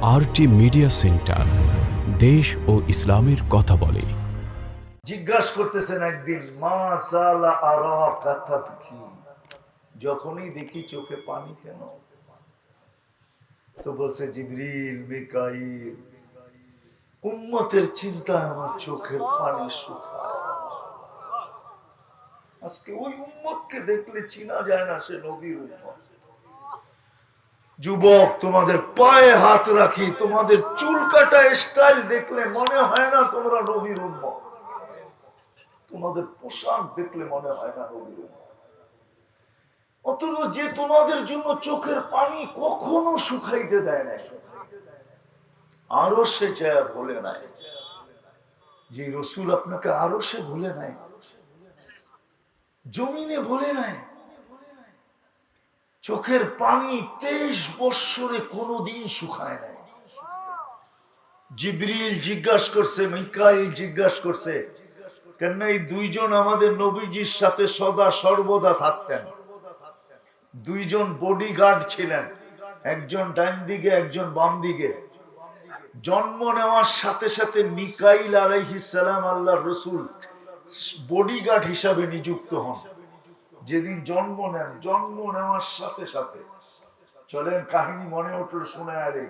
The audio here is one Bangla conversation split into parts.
আরটি মিডিয়া সেন্টার, দেশ ও ইসলামের কথা বলে। জিজ্ঞাসা করতেছেন একদিন, মা সালা আরা কথা কি, যখনই দেখি চোখে পানি কেন? তো বলছে, জিবরিল মিকাইল, উম্মতের চিন্তায় আমার চোখের পানি শুকায়। আজকে ওই উম্মতকে দেখলে চিনা যায় না সে নবীর উম্মত। যুবক, তোমাদের পায়ে হাত রাখি, তোমাদের চুল কাটা স্টাইল দেখলে মনে হয় না তোমরা নবীর উম্মত। তোমাদের পোশাক দেখলে মনে হয় না নবীর উম্মত। অথচ যে তোমাদের জন্য চোখের পানি কখনো শুকাইতে দেয় না, আরো সে যায় বলে নাই যে রসুল আপনাকে আরো সে ভুলে নাই, জমিনে বলে নাই। চোখের পানি 23 বৎসরে কোনোদিন শুকায় নাই। জিবরিল জিজ্ঞাসা করছে, মিকাইল জিজ্ঞাসা করছে, কেন এই দুইজন আমাদের নবীজির সাথে সদা সর্বদা থাকতেন। দুইজন বডিগার্ড ছিলেন, একজন ডান দিকে একজন বাম দিকে। জন্ম নেওয়ার সাথে সাথে মিকাইল আলাইহিস সালাম আল্লাহর রাসূল বডিগার্ড হিসাবে নিযুক্ত হন। যেদিন জন্ম নেন, জন্ম নেওয়ার সাথে সাথে, চলেন কাহিনী মনে উঠল শোনা। আরে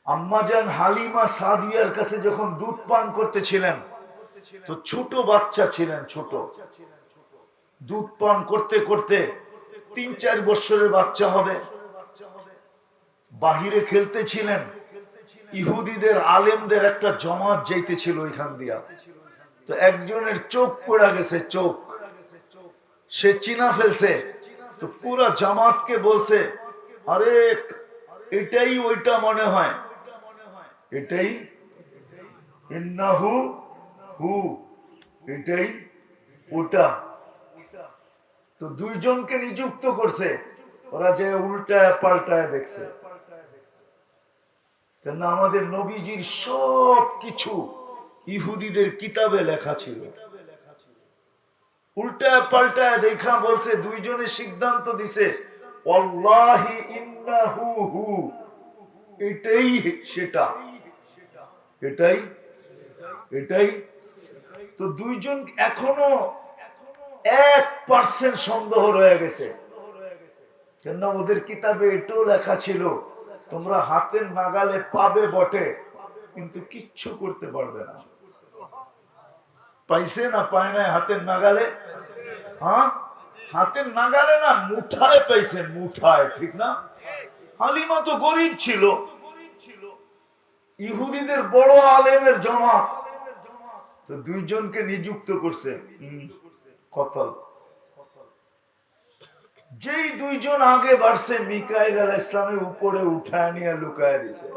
আম্মাজান হালিমা সাদিয়ার কাছে যখন দুধ পান করতেছিলেন, তো ছোট বাচ্চা ছিলেন, ছোট দুধ পান করতে করতে 3-4 বছরের বাচ্চা হবে। বাহিরে খেলতেছিলেন, ইহুদিদের আলেমদের একটা জমাত যাইতেছিল ওইখান দিয়া। তো একজনের চোখ পড়া গেছে, চোখ সে চিনা ফেলছে। তো পুরা জামাতকে বলছে, আরে এটাই ওইটা মনে হয়, এটাই ইন্নাহু হু, এটাই ওটা। তো দুইজনকে নিযুক্ত করছে, ওরা যে উল্টায় পাল্টায় দেখছে। কেন আমাদের নবীজির সব কিছু ইহুদিদের কিতাবে লেখা ছিল। উল্টায় পাল্টায় দেখা বলছে, দুইজনে সিদ্ধান্ত দিছে, ওয়াল্লাহি ইন্নাহু হু, এটাই সেটা, এটাই এটাই। তো দুইজন এখনো 1% সন্দেহ রয়ে গেছে। কেন ওদের কিতাবে এটাও লেখা ছিল, তোমরা হাতের নাগালে পাবে বটে, কিন্তু কিচ্ছু করতে পারবে না। পাইছে না পায় না হাতের নাগালে? হ্যাঁ, হাতের নাগালে না, মুঠায় পাইছেন, মুঠায়, ঠিক না? হালিমা তো গরিব ছিল, ইহুদিদের বড় আলেমের জমাত। তো দুইজনকে নিযুক্ত করছে কতল। যেই দুইজন আগে বাড়ছে, মিকাইল আলাইহিস সালামের উপরে উঠায় নিয়ে লুকায় দিছে।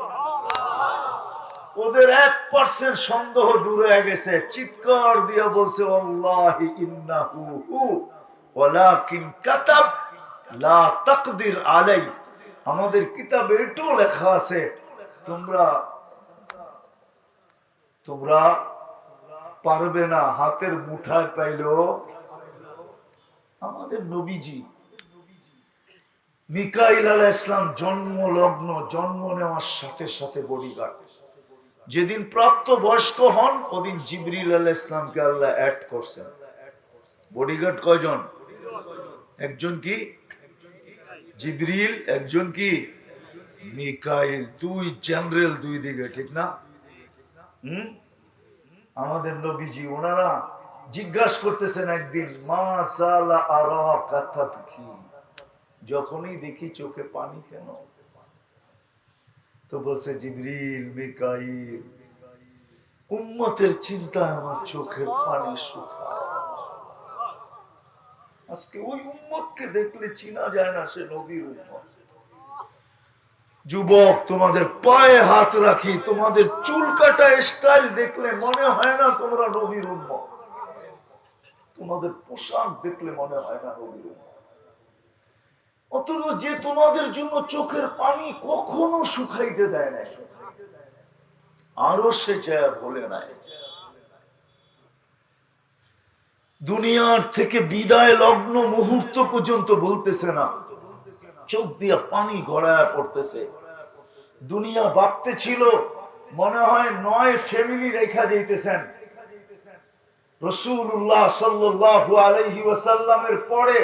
ওদের 1% সন্দেহ দূর হয়ে গেছে। চিৎকার দিয়ে বলছে, আল্লাহি ইন্নাহু হু ওয়ালাকিন কাতাব লা তাকদির আলাই। আমাদের কিতাবে এটাও লেখা আছে, তোমরা তোমরা পারবে না, হাতের মুঠায় পাইলো। আমাদের নবীজি মিকাইল আলাইহিস সালাম জন্ম লগ্ন, জন্ম নেওয়ার সাথে সাথে বডিগার্ড। যেদিন প্রাপ্ত বয়স্ক হন, ওদিন জিবরিল আলাইহিস সালামকে আল্লাহ অ্যাড করছেন। বডিগার্ড কয়জন? একজন কি জিবরিল, একজন কি মিকাইল। দুই জেনারেল, দুই দিকে, ঠিক না? আমাদের নবীজি, ওনারা জিজ্ঞাসা করতেছেন একদিন, মা সালা আরা কথা কি, যখনই দেখি চোখে পানি কেন? তো বলছে, জিবরিল মিকাইল, উম্মতের চিন্তায় আমার চোখের পানি শুকায়। আজকে ওই উম্মতকে দেখলে চিনা যায় না সে নবীর উম্মত। যুবক, তোমাদের পায়ে হাত রাখি, তোমাদের চুল কাটা স্টাইল দেখলে মনে হয় না তোমরা নবীর উম্মত। তোমাদের পোশাক দেখলে মনে হয় না নবীর উম্মত। অথচ যে তোমাদের জন্য চোখের পানি কখনো শুকাইতে দেয় না, আরো সে যায় বলে নাই। দুনিয়ার থেকে বিদায় লগ্ন মুহূর্ত পর্যন্ত বলতেছে না, চোখ দিয়া পানি গড়ায় পড়তেছে। দুনিয়া ভাবতে ছিল মনে হয় 9 ফ্যামিলি রেখা যাইতেছেন। রাসূলুল্লাহ সাল্লাল্লাহু আলাইহি ওয়াসাল্লামের পরে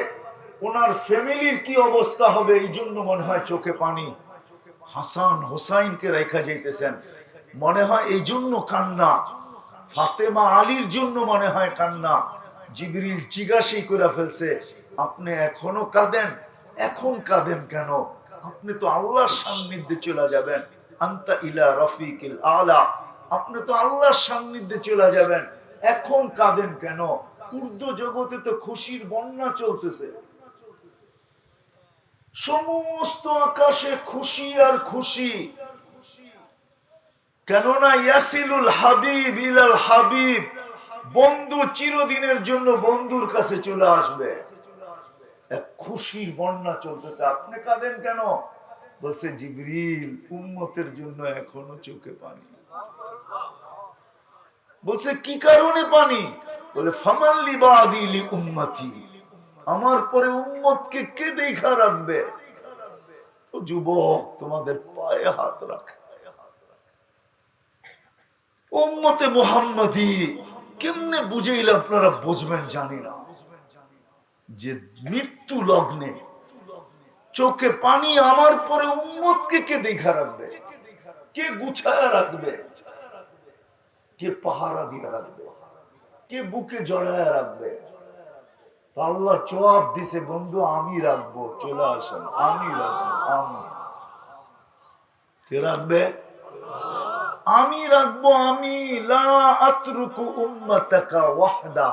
ওনার ফ্যামিলির কি অবস্থা হবে, এই জন্য মনে হয় চোখে পানি। হাসান হোসাইনকে রেখা যাইতেছেন, মনে হয় এই জন্য কান্না। ফাতেমা আলীর জন্য মনে হয় কান্না। জিবরিল জিজ্ঞাসা করে ফেলছে, আপনি এখনো কাঁদেন? এখন কাঁদেন কেন? আপনি তো আল্লাহর সান্নিধ্যে চলে যাবেন। আনতা ইলা রফিকিল আলা, আপনি তো আল্লাহর সান্নিধ্যে চলে যাবেন, এখন কাঁদেন কেন? উর্দু জগতে তো খুশির বন্যা চলতেছে, সমস্ত আকাশে খুশি আর খুশি। কেননা ইয়াসিলুল হাবিব ইলাল হাবিব, বন্ধু চিরদিনের জন্য বন্ধুর কাছে চলে আসবে। এক খুশির বন্যা চলতেছে, আপনি কাঁদেন কেন? বলছে জিবরিল উম্মতের জন্য এখনো চোখে পানি। বলছে কি কারণে পানি? বলে ফামান লিবাদি লি উম্মতি, আমার পরে উম্মতকে কে দেখা রাখবে? ও যুবক, তোমাদের পায়ে হাত রাখে। উম্মতে মুহাম্মাদি কেমনে বুঝাইলে আপনারা বুঝবেন জানি না, যে মৃত্যু লগ্নে চোখে পানি আমার পরে উম্মতকে কে দেখা রাখবে, কে গুছায়া রাখবে, কে পাহারা দিয়ে রাখবে, কে বুকে জড়ায় রাখবে? আল্লাহ জবাব দিছে, বন্ধু আমি রাখবো, চলে আসেন, আমি রাখবো। আমি কে রাখবে? আমি রাখবো। আমি লা আতরুকু উম্মাতাকা ওয়াহদা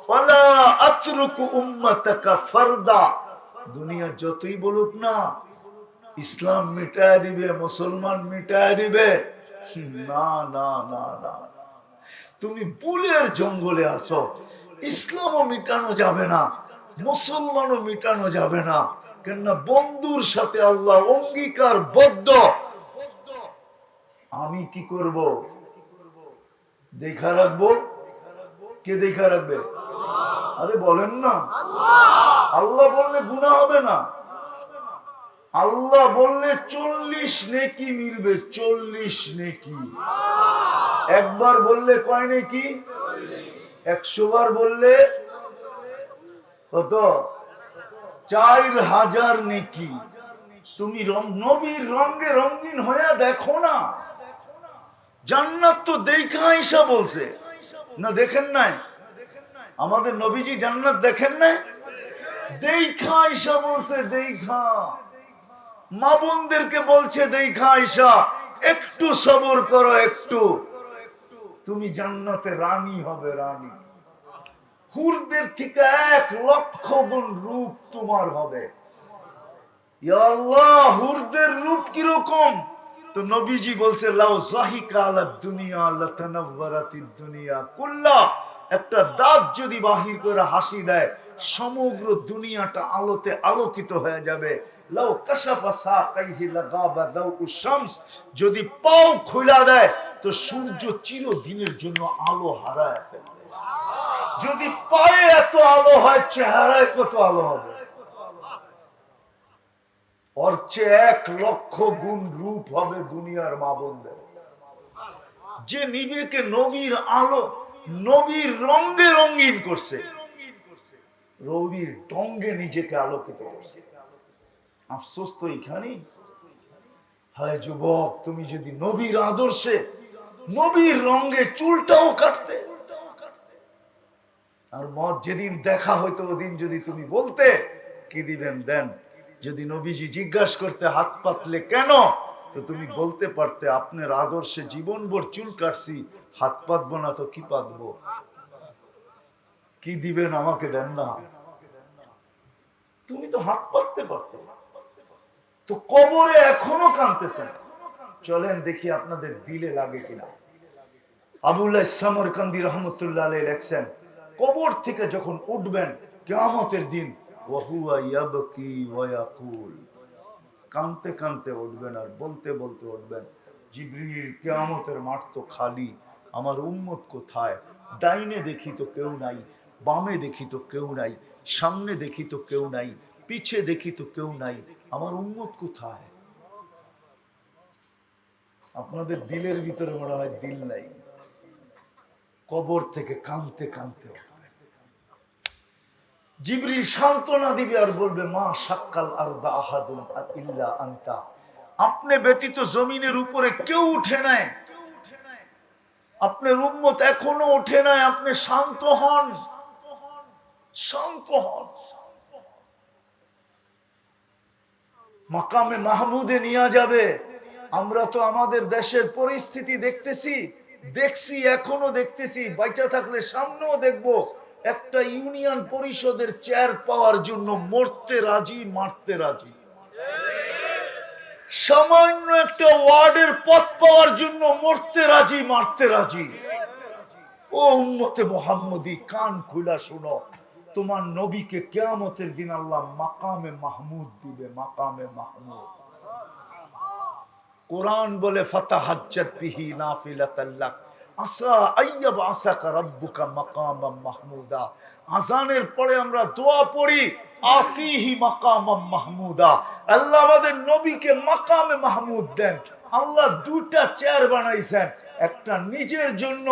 ওয়ালা আতরুকু উম্মাতাকা ফারদা। দুনিয়া যতই বলুক না ইসলাম মিটায় দিবে, মুসলমান মিটায় দিবে, না না না না, তুমি বুলের জঙ্গলে আসো, ইসলামও মিটানো যাবে না, মুসলমানও মিটানো যাবে না। কেননা বন্ধুর সাথে আল্লাহ অঙ্গীকারবদ্ধ। আমি কি করব? দেখা রাখবো। কে দেখা রাখবে? আরে বলেন না, আল্লাহ বললে গুনাহ হবে না। আল্লাহ বললে 40 নেকি মিলবে, 40 নেকি। একবার বললে কয় নেকি? 100 বার বললে কত? 4000 নেকি। তুমি নবীর রঙে রঙিন হয়ে দেখো না, জান্নাত তো দেখা আয়েশা বলছে না, দেখেন নাই? আমাদের নবীজি জান্নাত দেখেন নাই? দেখা আয়েশা বলছে, দেখা। মা বোনদেরকে বলছে দেখা আয়েশা, একটু সবর করো, একটু, তুমি জান্নাতে রানী হবে, রানী। হুরদের থেকে 1 লক্ষ গুণ রূপ তোমার হবে। ইয়া আল্লাহ, হুরদের রূপ কিরকম? তো নবীজি বলছে লাউ যাহিকা আলা দুনিয়া লাতানাওয়ারাতিদ দুনিয়া কুল্লা, একটা দাঁত যদি বাহির করে হাসি দেয় সমগ্র দুনিয়াটা আলোতে আলোকিত হয়ে যাবে। লাউ কাশাফা সাকাইহি লাগাবা দাউ শামস, যদি পাও খুলে দেয় তো সূর্য চিরদিনের জন্য আলো হারায় ফেলবে। যদি পায়ে এত আলো হয়, চেহারায় কত আলো হবে? ওর চেয়ে 1 লক্ষ গুণ রূপ হবে দুনিয়ার মা বোনদের। যে নিজেকে নবীর আলো, নবীর রঙে রঙিন করছে, নবীর ঢঙ্গে নিজেকে আলোকিত করছে। আফসোস তো এখানেই। হায় যুবক, তুমি যদি নবীর আদর্শে, নবীর রঙে চুলটাও কাটতে, আর মত যেদিন দেখা হইতো ওদিন যদি তুমি বলতে, কি দিবেন দেন। যদি নবীজি জিজ্ঞাসা করতে হাত পাতলে কেন, তো তুমি বলতে পারতে আপনার আদর্শে জীবনভর চুল কাটছি, হাত পাতবো না তো কি পাতবো? কি দিবেন আমাকে দেন না, তুমি তো হাত পাততে পারতে। তো কবরে এখনো কাঁদতেছেন, চলেন দেখি আপনাদের দিলে লাগে কিনা। আবুল্লাহ সামরকান্দি রহমতুল্লাহ আলাইহি লেখছেন, কবর থেকে যখন উঠবেন কিয়ামতের দিন, ওয়াহুয়া ইয়াবকি ওয়া ইয়াকুল, কাঁদতে কাঁদতে উঠবেন আর বলতে বলতে উঠবেন, জিবরিল কিয়ামতের মাঠ তো খালি, আমার উম্মত কোথায়? ডাইনে দেখি তো কেউ নাই, বামে দেখি তো কেউ নাই, সামনে দেখি তো কেউ নাই, পিছে দেখি তো কেউ নাই, আমার উম্মত কোথায়? আপনাদের দিলের ভিতরে মনে হয় দিল নাই, কবর থেকে কাঁদতে কাঁদতে জিবরিল সান্ত্বনা দিবে আর বলবে মা শাক্কাল আরদা আহাদুন ইল্লা আনতা, আপনি ব্যতীত জমিনের উপরে কেউ উঠে নাই, আপনার উম্মত এখনো ওঠে নাই, আপনি শান্ত হন, শান্ত হন। মাকামে মাহমুদে নিয়ে যাবে। আমরা তো আমাদের দেশের পরিস্থিতি দেখছি, এখনো দেখতেছি, বাইচা থাকলে সামনেও দেখব। একটা ইউনিয়ন পরিষদের চেয়ার পাওয়ার জন্য মরতে রাজি, মারতে রাজি। সামান্য একটা ওয়ার্ডের পদ পাওয়ার জন্য মরতে রাজি, মারতে রাজি। ও উম্মতে মুহাম্মদী, কান খুলা শুনো, তোমার নবীকে কিয়ামতের দিন আল্লাহ মাকামে মাহমুদ দিবে, মাকামে মাহমুদ। কোরআন বলে ফাতাহাজ্জাত বিহি নাফিলাতাল লাক আসা আইয়াব আসাকা রাব্বুকা মাকামাম মাহমুদা। আযানের পরে আমরা দোয়া পড়ি আতিহি মাকামাম মাহমুদা, আল্লাহ আমাদের নবীকে মাকামে মাহমুদ দেন। আল্লাহ দুটা চেয়ার বানাইছেন, একটা নিজের জন্য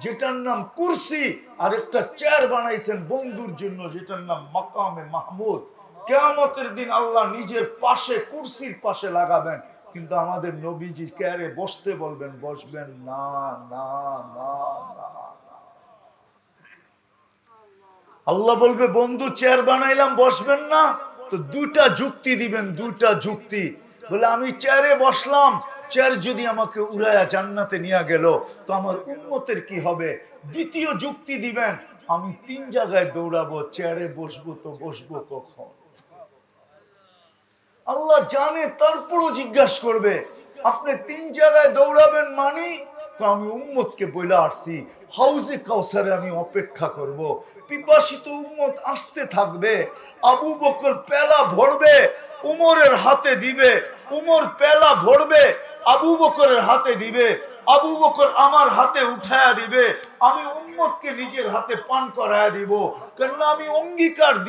যেটার নাম কুরসি, আর একটা চেয়ার বানাইছেন বন্ধুর জন্য যেটার নাম মাকামে মাহমুদ। কিয়ামতের দিন আল্লাহ নিজের পাশে, কুরসির পাশে লাগাবেন, কিন্তু আমাদের নবীজি চেয়ারে বসতে বলবেন, বসবেন না, না, না, না। আল্লাহ বলবে বন্ধু চেয়ার বানাইলাম, বসবেন না? তো দুটা যুক্তি দিবেন, দুটা যুক্তি। বলে আমি চেয়ারে বসলাম, চেয়ার যদি আমাকে উড়ায়া জান্নাতে নিয়ে গেল তো আমার উম্মতের কি হবে? দ্বিতীয় যুক্তি দিবেন, আমি 3 জায়গায় দৌড়াবো, চেয়ারে বসবো তো বসবো কখন? আল্লাহ জানে, তারপরও জিজ্ঞাসা করবে আপনি 3 জায়গায় দৌড়াবেন মানে? তো আমি উম্মতকে বলে আসছি হাউজে কাউসারে আমি অপেক্ষা করব, পিপাসিত উম্মত আসতে থাকবে, আবু বকর পেলা ভরবে, উমরের হাতে দিবে, উমর পেলা ভরবে, আবু বকরের হাতে দিবে, আবু বকর আমার হাতে উঠায়া দিবে, আমি উম্মতকে নিজের হাতে পান করায়া দিব, কারণ আমি অঙ্গীকার